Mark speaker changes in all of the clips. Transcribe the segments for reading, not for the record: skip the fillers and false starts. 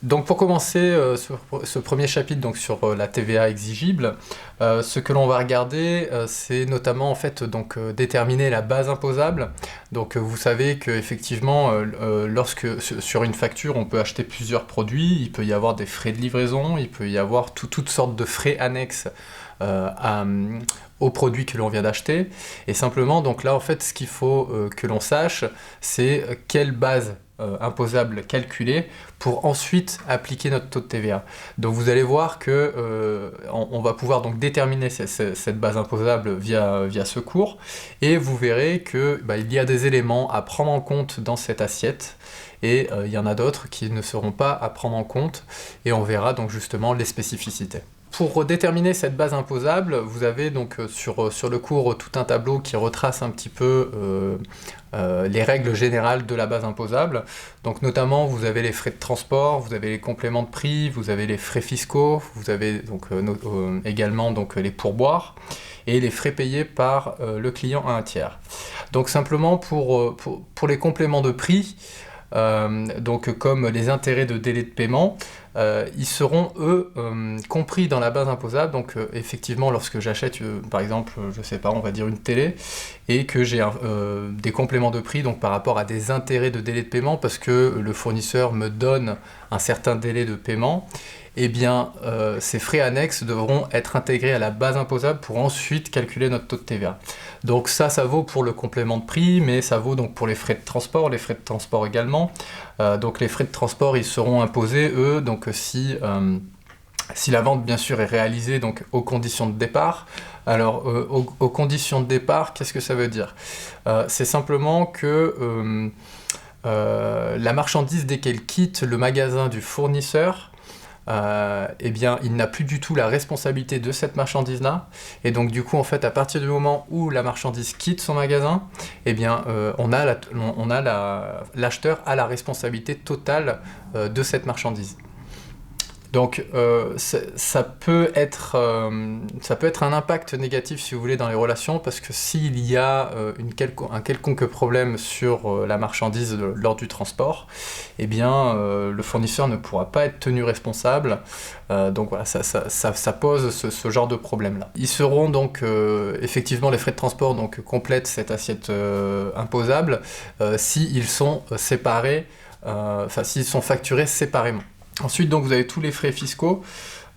Speaker 1: Donc pour commencer ce premier chapitre donc sur la TVA exigible, ce que l'on va regarder c'est notamment en fait donc déterminer la base imposable. Donc vous savez que effectivement lorsque sur une facture on peut acheter plusieurs produits, il peut y avoir des frais de livraison, il peut y avoir toutes sortes de frais annexes aux produits que l'on vient d'acheter. Et simplement donc là en fait ce qu'il faut que l'on sache c'est quelle base imposable calculée pour ensuite appliquer notre taux de TVA. Donc vous allez voir que on va pouvoir donc déterminer cette base imposable via ce cours, et vous verrez que il y a des éléments à prendre en compte dans cette assiette, et il y en a d'autres qui ne seront pas à prendre en compte, et on verra donc justement les spécificités. Pour déterminer cette base imposable, vous avez donc sur le cours tout un tableau qui retrace un petit peu les règles générales de la base imposable. Donc notamment vous avez les frais de transport, vous avez les compléments de prix, vous avez les frais fiscaux, vous avez donc également donc les pourboires et les frais payés par le client à un tiers. Donc simplement pour les compléments de prix, donc comme les intérêts de délai de paiement, ils seront eux compris dans la base imposable. Donc effectivement lorsque j'achète par exemple, je sais pas, on va dire une télé, et que j'ai des compléments de prix donc par rapport à des intérêts de délai de paiement parce que le fournisseur me donne un certain délai de paiement, eh bien ces frais annexes devront être intégrés à la base imposable pour ensuite calculer notre taux de TVA. Donc ça vaut pour le complément de prix, mais ça vaut donc pour les frais de transport également. Donc les frais de transport ils seront imposés eux donc si la vente bien sûr est réalisée donc aux conditions de départ. Alors aux conditions de départ, qu'est-ce que ça veut dire? C'est simplement que la marchandise dès qu'elle quitte le magasin du fournisseur, eh bien, il n'a plus du tout la responsabilité de cette marchandise-là, et donc du coup, en fait, à partir du moment où la marchandise quitte son magasin, eh bien, l'acheteur a la responsabilité totale de cette marchandise. Donc ça peut être un impact négatif si vous voulez dans les relations, parce que s'il y a un quelconque problème sur la marchandise lors du transport, eh bien le fournisseur ne pourra pas être tenu responsable. Donc voilà, ça pose ce genre de problème là. Ils seront donc effectivement, les frais de transport donc complètent cette assiette imposable s'ils sont séparés, s'ils sont facturés séparément. Ensuite, donc, vous avez tous les frais fiscaux.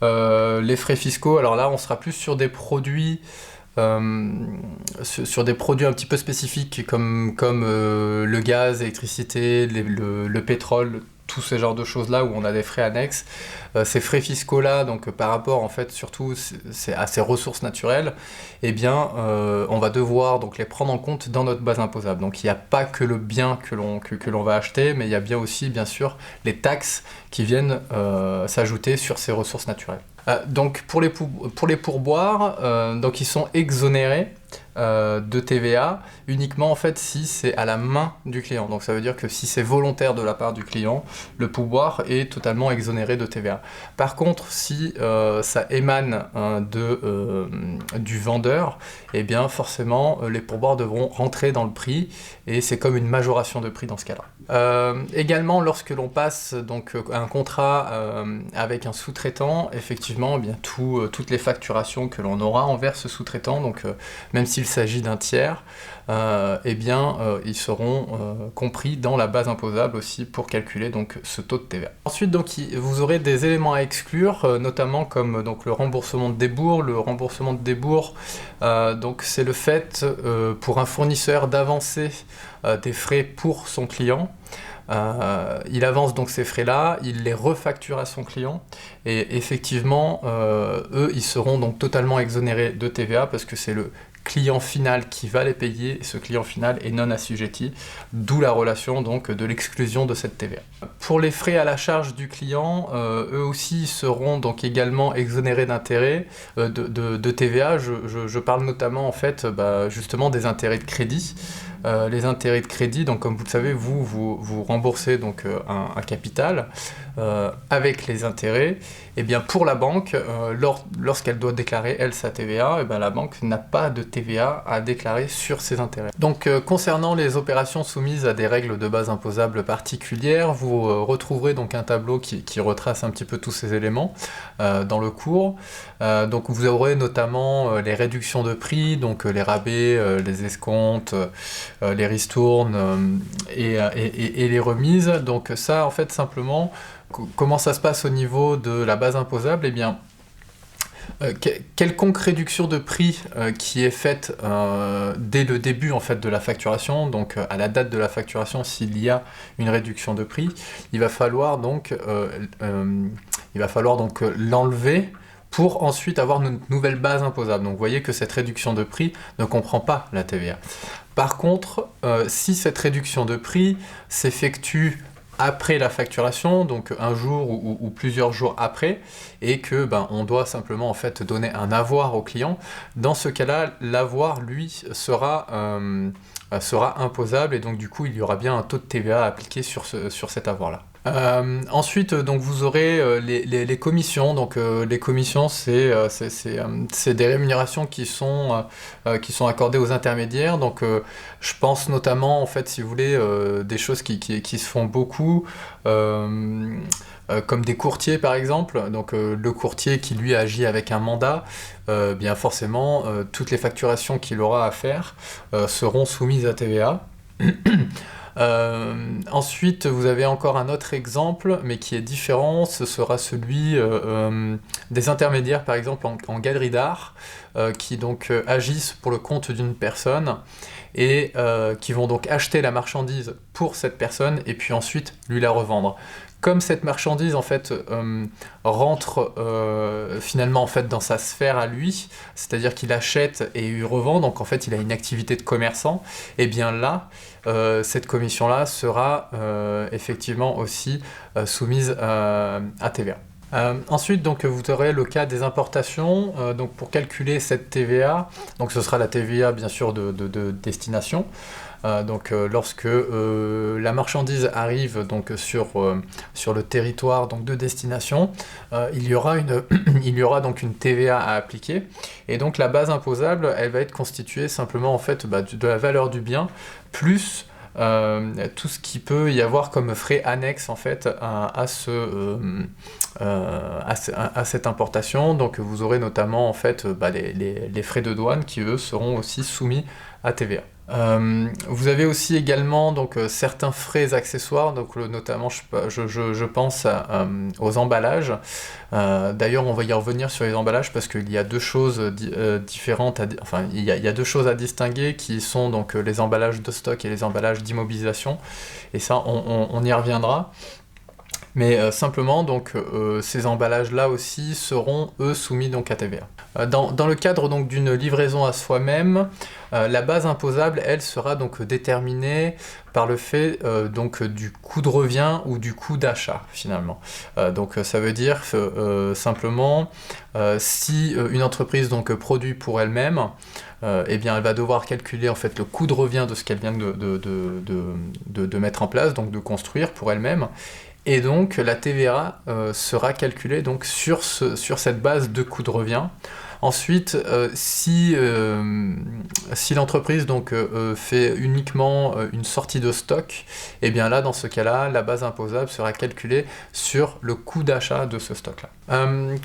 Speaker 1: Les frais fiscaux, alors là, on sera plus sur des produits, sur des produits un petit peu spécifiques comme le gaz, l'électricité, le pétrole, tous ces genres de choses-là où on a des frais annexes. Ces frais fiscaux-là, donc par rapport en fait surtout à ces ressources naturelles, eh bien on va devoir donc les prendre en compte dans notre base imposable. Donc il n'y a pas que le bien que l'on va acheter, mais il y a bien aussi bien sûr les taxes qui viennent s'ajouter sur ces ressources naturelles. Donc pour les pourboires, donc ils sont exonérés de TVA uniquement en fait si c'est à la main du client. Donc ça veut dire que si c'est volontaire de la part du client, le pourboire est totalement exonéré de TVA. Par contre, si ça émane du vendeur, eh bien forcément les pourboires devront rentrer dans le prix, et c'est comme une majoration de prix dans ce cas-là. Également, lorsque l'on passe donc un contrat avec un sous-traitant, effectivement, eh bien toutes les facturations que l'on aura envers ce sous-traitant, donc même s'il s'agit d'un tiers, eh bien ils seront compris dans la base imposable aussi pour calculer donc ce taux de TVA. Ensuite, donc vous aurez des éléments à exclure, notamment comme donc le remboursement de débours. Le remboursement de débours, donc c'est le fait pour un fournisseur d'avancer des frais pour son client. Il avance donc ces frais-là, il les refacture à son client, et effectivement, eux, ils seront donc totalement exonérés de TVA parce que c'est le client final qui va les payer, et ce client final est non assujetti, d'où la relation donc de l'exclusion de cette TVA. Pour les frais à la charge du client, eux aussi seront donc également exonérés d'intérêt de TVA. Je parle notamment en fait justement des intérêts de crédit. Les intérêts de crédit, donc comme vous le savez, vous remboursez donc un capital. avec les intérêts, et bien pour la banque, lorsqu'elle doit déclarer elle sa TVA, et bien la banque n'a pas de TVA à déclarer sur ses intérêts. Donc concernant les opérations soumises à des règles de base imposables particulières, vous retrouverez donc un tableau qui retrace un petit peu tous ces éléments dans le cours. Donc vous aurez notamment les réductions de prix, donc les rabais, les escomptes, les ristournes et les remises. Donc ça en fait simplement, comment ça se passe au niveau de la base imposable? Eh bien, quelconque réduction de prix qui est faite dès le début en fait de la facturation, donc à la date de la facturation, s'il y a une réduction de prix, il va falloir donc l'enlever pour ensuite avoir une nouvelle base imposable. Donc vous voyez que cette réduction de prix ne comprend pas la TVA. Par contre, si cette réduction de prix s'effectue après la facturation, donc un jour ou plusieurs jours après, et que on doit simplement en fait donner un avoir au client, dans ce cas-là, l'avoir, lui, sera imposable, et donc du coup, il y aura bien un taux de TVA appliqué sur cet avoir-là. Ensuite, donc vous aurez les commissions. Donc les commissions, c'est des rémunérations qui sont accordées aux intermédiaires. Donc je pense notamment, en fait, si vous voulez, des choses qui se font beaucoup, comme des courtiers par exemple. Donc le courtier qui lui agit avec un mandat, bien forcément, toutes les facturations qu'il aura à faire seront soumises à TVA. Ensuite, vous avez encore un autre exemple, mais qui est différent, ce sera celui des intermédiaires, par exemple en galerie d'art, qui donc agissent pour le compte d'une personne, et qui vont donc acheter la marchandise pour cette personne, et puis ensuite lui la revendre. Comme cette marchandise en fait rentre finalement en fait dans sa sphère à lui, c'est-à-dire qu'il achète et il revend, donc en fait il a une activité de commerçant, et bien là cette commission-là sera effectivement aussi soumise à TVA. Ensuite, donc, vous aurez le cas des importations. Donc, pour calculer cette TVA, donc ce sera la TVA bien sûr de destination. Donc lorsque la marchandise arrive donc sur le territoire donc de destination, il y aura donc une TVA à appliquer, et donc la base imposable, elle va être constituée simplement en fait de la valeur du bien plus tout ce qui peut y avoir comme frais annexes en fait à cette importation. Donc vous aurez notamment en fait les frais de douane qui eux seront aussi soumis à TVA. Vous avez aussi également donc certains frais accessoires, donc notamment je pense aux emballages. D'ailleurs on va y revenir sur les emballages parce qu'il y a deux choses différentes, il y a deux choses à distinguer qui sont donc les emballages de stock et les emballages d'immobilisation, et ça on y reviendra. Mais simplement, donc, ces emballages-là aussi seront, eux, soumis donc à TVA. Dans le cadre donc d'une livraison à soi-même, la base imposable, elle, sera donc déterminée par le fait donc du coût de revient ou du coût d'achat, finalement. Donc ça veut dire simplement, si une entreprise donc produit pour elle-même, eh bien elle va devoir calculer en fait le coût de revient de ce qu'elle vient de mettre en place, donc de construire pour elle-même. Et donc la TVA sera calculée donc sur cette base de coût de revient. Ensuite, si l'entreprise donc fait uniquement une sortie de stock, et bien là, dans ce cas-là, la base imposable sera calculée sur le coût d'achat de ce stock-là.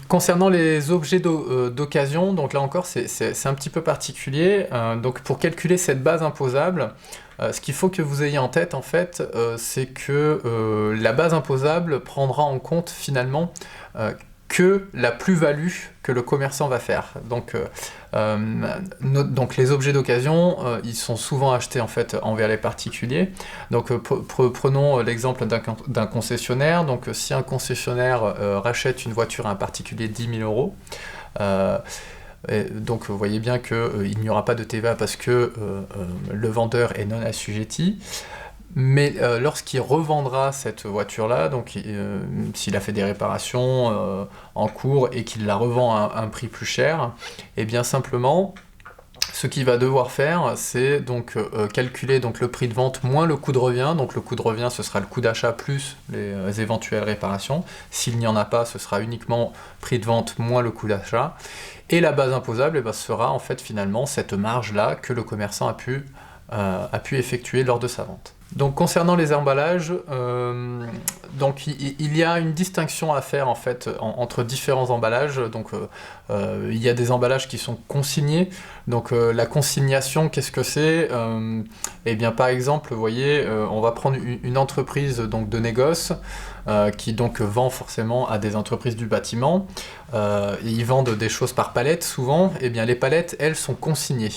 Speaker 1: Concernant les objets d'occasion, donc là encore, c'est un petit peu particulier. Donc pour calculer cette base imposable, ce qu'il faut que vous ayez en tête, en fait, c'est que la base imposable prendra en compte finalement que la plus-value que le commerçant va faire. Donc les objets d'occasion, ils sont souvent achetés en fait envers les particuliers. Donc prenons l'exemple d'un concessionnaire. Donc si un concessionnaire rachète une voiture à un particulier 10 000 €, et donc vous voyez bien qu'il n'y aura pas de TVA parce que le vendeur est non assujetti. Mais lorsqu'il revendra cette voiture-là, donc s'il a fait des réparations en cours et qu'il la revend à un prix plus cher, et bien simplement, ce qu'il va devoir faire, c'est donc calculer donc, le prix de vente moins le coût de revient. Donc le coût de revient, ce sera le coût d'achat plus les éventuelles réparations. S'il n'y en a pas, ce sera uniquement prix de vente moins le coût d'achat. Et la base imposable, eh ben, sera en fait finalement cette marge-là que le commerçant a pu effectuer lors de sa vente. Donc concernant les emballages, donc il y a une distinction à faire en fait entre différents emballages. Donc il y a des emballages qui sont consignés. Donc la consignation, qu'est-ce que c'est? Eh bien par exemple, vous voyez, on va prendre une entreprise donc de négoce qui donc vend forcément à des entreprises du bâtiment. Ils vendent des choses par palette souvent. Eh bien les palettes, elles sont consignées.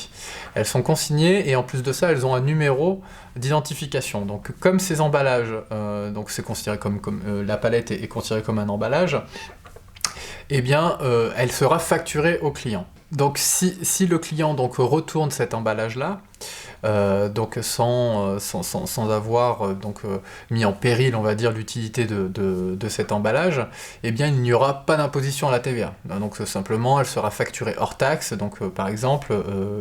Speaker 1: Elles sont consignées et en plus de ça, elles ont un numéro d'identification. Donc comme ces emballages, donc c'est considéré comme la palette est considérée comme un emballage, eh bien elle sera facturée au client. Donc si le client donc retourne cet emballage-là, donc sans avoir donc, mis en péril, on va dire, l'utilité de cet emballage, eh bien il n'y aura pas d'imposition à la TVA. Donc simplement, elle sera facturée hors taxe. Donc par exemple,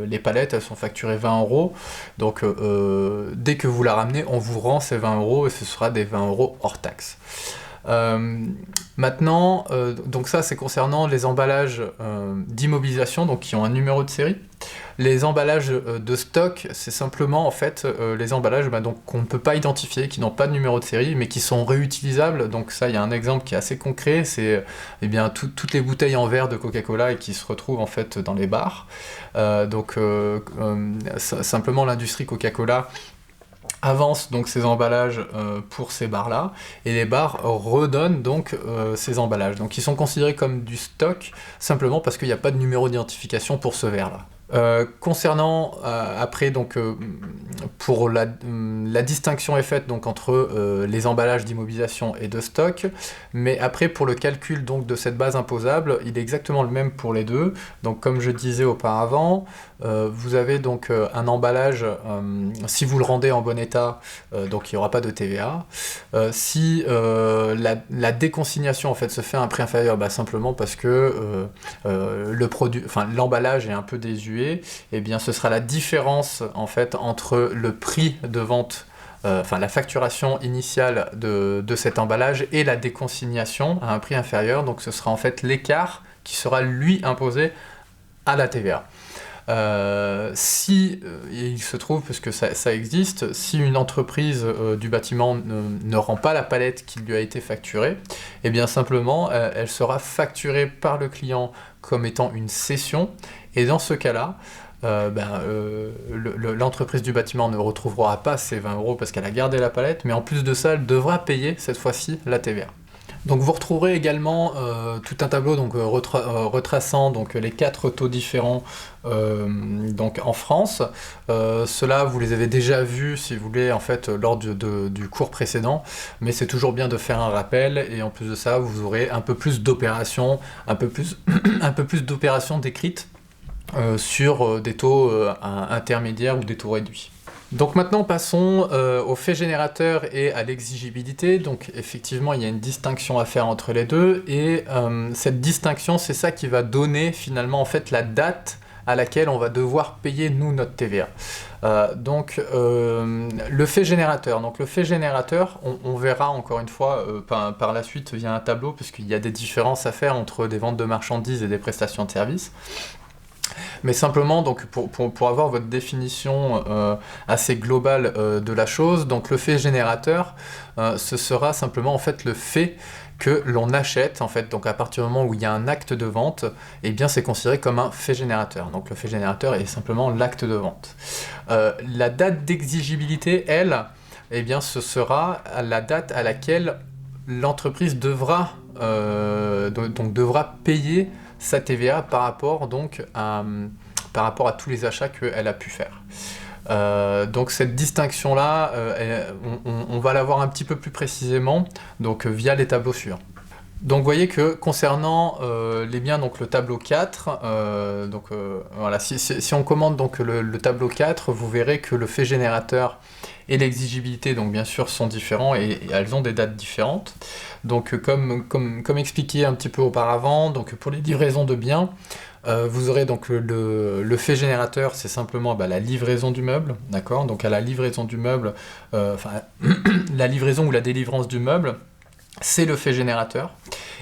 Speaker 1: les palettes, elles sont facturées 20 €. Donc dès que vous la ramenez, on vous rend ces 20 € et ce sera des 20 € hors taxe. Maintenant, donc ça c'est concernant les emballages d'immobilisation, donc qui ont un numéro de série. Les emballages de stock, c'est simplement en fait les emballages donc, qu'on ne peut pas identifier, qui n'ont pas de numéro de série, mais qui sont réutilisables. Donc ça, il y a un exemple qui est assez concret, c'est eh bien toutes les bouteilles en verre de Coca-Cola et qui se retrouvent en fait dans les bars. Simplement l'industrie Coca-Cola avance donc ces emballages pour ces bars-là, et les bars redonnent donc ces emballages. Donc ils sont considérés comme du stock, simplement parce qu'il n'y a pas de numéro d'identification pour ce verre-là. Concernant après donc pour la distinction est faite donc entre les emballages d'immobilisation et de stock, mais après pour le calcul donc de cette base imposable, il est exactement le même pour les deux. Donc comme je disais auparavant, vous avez donc un emballage, si vous le rendez en bon état, donc il n'y aura pas de TVA. Si la déconsignation en fait se fait à un prix inférieur, simplement parce que le produit, enfin l'emballage est un peu désuet, et bien ce sera la différence en fait entre le prix de vente, la facturation initiale de cet emballage et la déconsignation à un prix inférieur. Donc ce sera en fait l'écart qui sera lui imposé à la TVA. Si il se trouve, parce que ça existe, si une entreprise du bâtiment ne rend pas la palette qui lui a été facturée, et bien simplement elle sera facturée par le client comme étant une cession, et dans ce cas-là, l'entreprise du bâtiment ne retrouvera pas ses 20 € parce qu'elle a gardé la palette, mais en plus de ça, elle devra payer cette fois-ci la TVA. Donc vous retrouverez également tout un tableau donc, retraçant donc, les 4 taux différents donc, en France. Ceux-là, vous les avez déjà vus, si vous voulez, en fait, lors du cours précédent, mais c'est toujours bien de faire un rappel, et en plus de ça, vous aurez un peu plus d'opérations, un peu plus d'opérations décrites sur des taux intermédiaires ou des taux réduits. Donc maintenant passons au fait générateur et à l'exigibilité. Donc effectivement il y a une distinction à faire entre les deux, et cette distinction c'est ça qui va donner finalement en fait la date à laquelle on va devoir payer nous notre TVA. Le fait générateur. Donc le fait générateur, on verra encore une fois par la suite via un tableau, puisqu'il y a des différences à faire entre des ventes de marchandises et des prestations de services. Mais simplement, donc, pour avoir votre définition assez globale de la chose, donc le fait générateur, ce sera simplement en fait le fait que l'on achète, en fait, donc à partir du moment où il y a un acte de vente, eh bien c'est considéré comme un fait générateur. Donc le fait générateur est simplement l'acte de vente. La date d'exigibilité, elle, eh bien ce sera la date à laquelle l'entreprise devra payer sa TVA par rapport à tous les achats qu'elle a pu faire. Donc cette distinction-là, on va la voir un petit peu plus précisément donc, via les tableaux suivants. Donc vous voyez que concernant les biens, donc le tableau 4, voilà, si on commande donc, le tableau 4, vous verrez que le fait générateur et l'exigibilité, donc bien sûr, sont différents et elles ont des dates différentes. Donc comme expliqué un petit peu auparavant, donc pour les livraisons de biens, Vous aurez donc le fait générateur, c'est simplement la livraison du meuble, d'accord? Donc à la livraison du meuble, enfin la livraison ou la délivrance du meuble, c'est le fait générateur.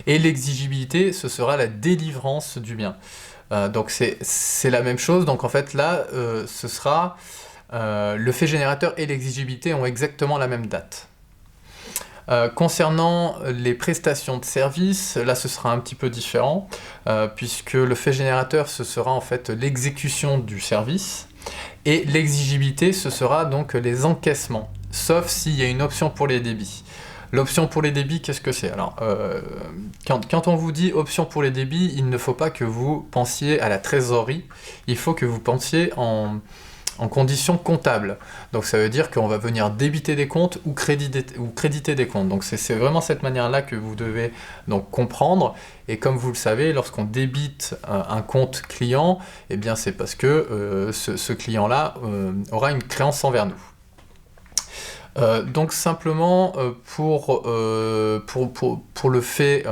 Speaker 1: Et l'exigibilité, ce sera la délivrance du bien. Donc c'est la même chose, donc en fait là, ce sera le fait générateur et l'exigibilité ont exactement la même date. Concernant les prestations de service, là ce sera un petit peu différent, puisque le fait générateur ce sera en fait l'exécution du service, et l'exigibilité ce sera donc les encaissements, sauf s'il y a une option pour les débits. L'option pour les débits, qu'est-ce que c'est? Alors, quand on vous dit option pour les débits, il ne faut pas que vous pensiez à la trésorerie, il faut que vous pensiez en conditions comptables. Donc ça veut dire qu'on va venir débiter des comptes ou créditer des comptes. Donc c'est vraiment cette manière-là que vous devez donc comprendre. Et comme vous le savez, lorsqu'on débite un compte client, eh bien c'est parce que ce client-là aura une créance envers nous. Donc simplement pour le fait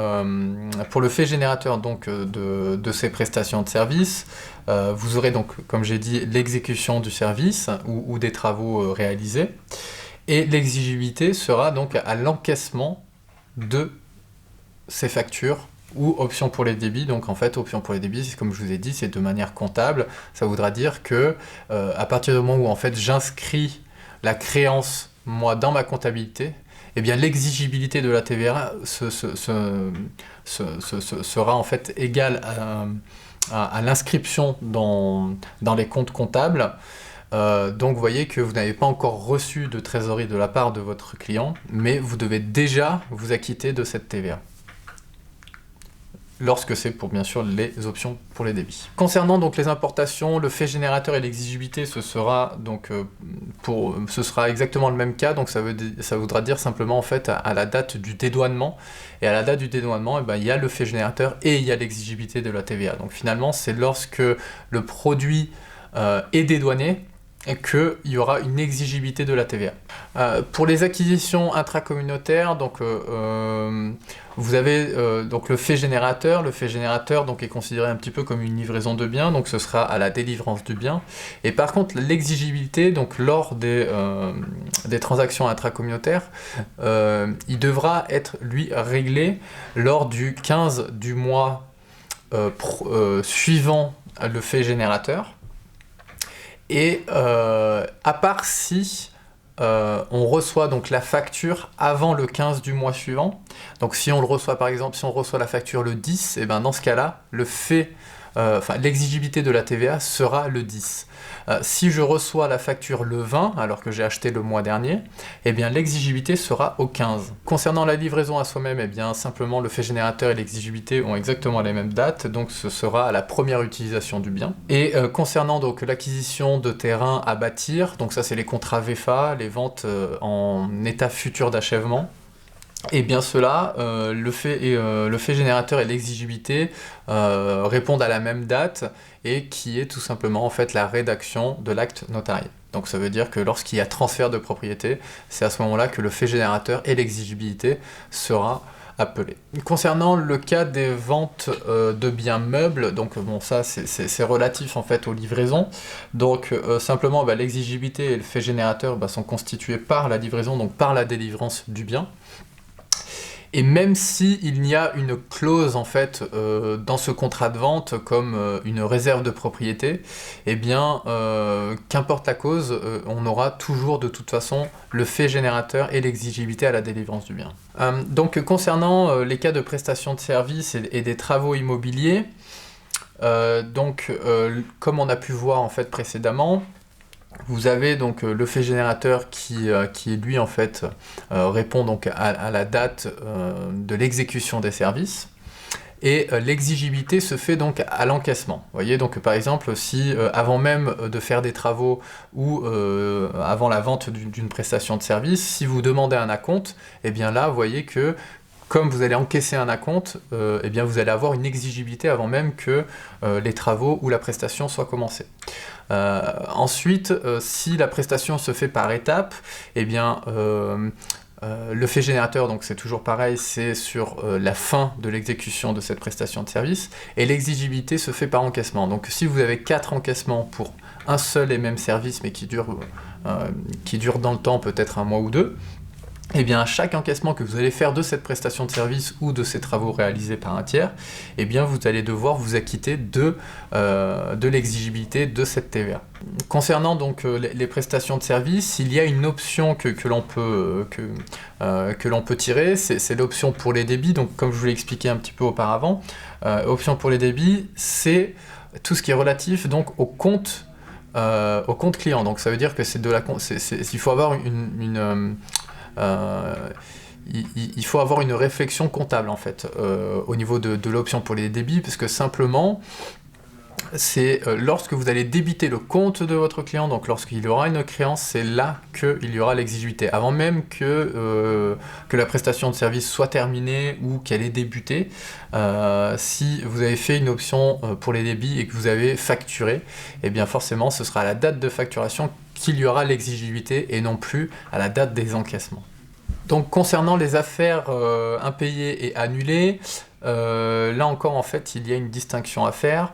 Speaker 1: générateur donc, de ces prestations de service, vous aurez donc, comme j'ai dit, l'exécution du service ou des travaux réalisés, et l'exigibilité sera donc à l'encaissement de ces factures ou option pour les débits. Donc en fait, option pour les débits, comme je vous ai dit, c'est de manière comptable. Ça voudra dire que à partir du moment où en fait j'inscris la créance moi dans ma comptabilité, eh bien l'exigibilité de la TVA sera en fait égale à l'inscription dans les comptes comptables. Donc vous voyez que vous n'avez pas encore reçu de trésorerie de la part de votre client, mais vous devez déjà vous acquitter de cette TVA. Lorsque c'est pour bien sûr les options pour les débits. Concernant donc les importations, le fait générateur et l'exigibilité, ce sera exactement le même cas, donc ça voudra dire simplement en fait à la date du dédouanement, et à la date du dédouanement, eh ben, il y a le fait générateur et il y a l'exigibilité de la TVA. Donc finalement, c'est lorsque le produit est dédouané qu'il y aura une exigibilité de la TVA. Pour les acquisitions intracommunautaires, donc, vous avez donc le fait générateur. Le fait générateur donc, est considéré un petit peu comme une livraison de biens, donc ce sera à la délivrance du bien. Et par contre, l'exigibilité, donc lors des transactions intracommunautaires, il devra être, lui, réglé lors du 15 du mois suivant le fait générateur. Et à part si on reçoit donc la facture avant le 15 du mois suivant, donc si on le reçoit par exemple, si on reçoit la facture le 10, et ben dans ce cas-là, l'exigibilité de la TVA sera le 10. Si je reçois la facture le 20, alors que j'ai acheté le mois dernier, eh bien l'exigibilité sera au 15. Concernant la livraison à soi-même, eh bien simplement le fait générateur et l'exigibilité ont exactement les mêmes dates, donc ce sera à la première utilisation du bien. Et concernant donc l'acquisition de terrain à bâtir, donc ça c'est les contrats VFA, les ventes en état futur d'achèvement, et bien cela, le fait générateur et l'exigibilité répondent à la même date, et qui est tout simplement en fait la rédaction de l'acte notarié. Donc ça veut dire que lorsqu'il y a transfert de propriété, c'est à ce moment-là que le fait générateur et l'exigibilité sera appelé. Concernant le cas des ventes de biens meubles, donc bon ça c'est relatif en fait aux livraisons, donc simplement l'exigibilité et le fait générateur sont constitués par la livraison, donc par la délivrance du bien. Et même s'il y a une clause en fait dans ce contrat de vente comme une réserve de propriété, eh bien qu'importe la cause, on aura toujours de toute façon le fait générateur et l'exigibilité à la délivrance du bien. Donc concernant les cas de prestation de services et des travaux immobiliers, comme on a pu voir en fait précédemment, vous avez donc le fait générateur qui lui en fait répond donc à la date de l'exécution des services, et l'exigibilité se fait donc à l'encaissement. Vous voyez, donc par exemple si avant même de faire des travaux ou avant la vente d'une prestation de service, si vous demandez un acompte, et bien là vous voyez que comme vous allez encaisser un acompte, eh bien vous allez avoir une exigibilité avant même que les travaux ou la prestation soient commencés. Ensuite, si la prestation se fait par étapes, eh bien Le fait générateur, donc c'est toujours pareil, c'est sur la fin de l'exécution de cette prestation de service, et l'exigibilité se fait par encaissement. Donc si vous avez 4 encaissements pour un seul et même service, mais qui dure dans le temps, peut-être un mois ou deux, eh bien, à chaque encaissement que vous allez faire de cette prestation de service ou de ces travaux réalisés par un tiers, eh bien, vous allez devoir vous acquitter de l'exigibilité de cette TVA. Concernant donc les prestations de service, il y a une option que l'on peut tirer, c'est l'option pour les débits. Donc, comme je vous l'ai expliqué un petit peu auparavant, option pour les débits, c'est tout ce qui est relatif donc au compte client. Donc, ça veut dire que il faut avoir il faut avoir une réflexion comptable en fait au niveau de l'option pour les débits, parce que simplement c'est lorsque vous allez débiter le compte de votre client, donc lorsqu'il y aura une créance, c'est là qu'il y aura l'exigibilité. Avant même que la prestation de service soit terminée ou qu'elle ait débuté, si vous avez fait une option pour les débits et que vous avez facturé, eh bien forcément ce sera à la date de facturation qu'il y aura l'exigibilité et non plus à la date des encaissements. Donc concernant les affaires impayées et annulées, là encore en fait il y a une distinction à faire,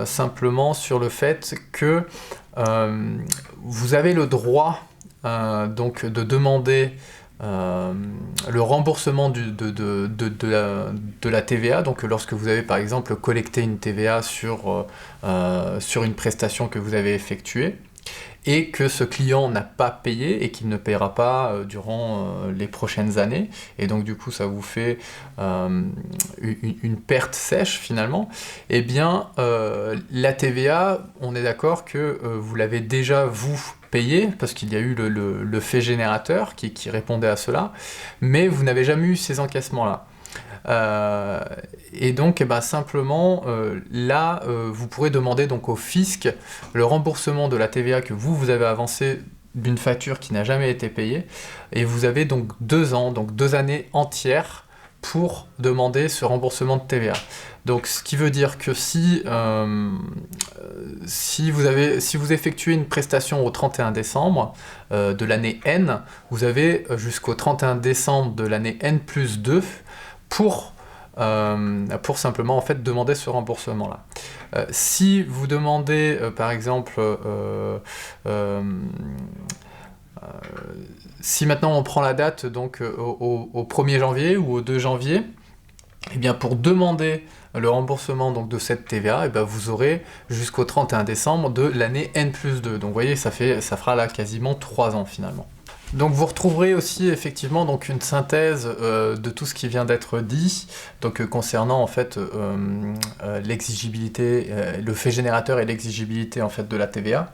Speaker 1: simplement sur le fait que vous avez le droit donc de demander le remboursement de la TVA, donc lorsque vous avez par exemple collecté une TVA sur une prestation que vous avez effectuée, et que ce client n'a pas payé et qu'il ne paiera pas durant les prochaines années, et donc du coup ça vous fait une perte sèche finalement, eh bien la TVA, on est d'accord que vous l'avez déjà vous payé, parce qu'il y a eu le fait générateur qui répondait à cela, mais vous n'avez jamais eu ces encaissements-là. Et donc simplement là vous pourrez demander donc au fisc le remboursement de la TVA que vous avez avancé d'une facture qui n'a jamais été payée, et vous avez donc 2 ans, donc 2 années entières pour demander ce remboursement de TVA. Donc ce qui veut dire que si vous effectuez une prestation au 31 décembre de l'année N, vous avez jusqu'au 31 décembre de l'année N plus 2 pour simplement en fait demander ce remboursement-là. Si vous demandez par exemple si maintenant on prend la date donc au 1er janvier ou au 2 janvier, eh bien pour demander le remboursement donc de cette TVA, eh bien vous aurez jusqu'au 31 décembre de l'année N plus 2. Donc vous voyez, ça fera là quasiment 3 ans finalement. Donc vous retrouverez aussi effectivement donc une synthèse de tout ce qui vient d'être dit, donc concernant en fait l'exigibilité, le fait générateur et l'exigibilité en fait de la TVA.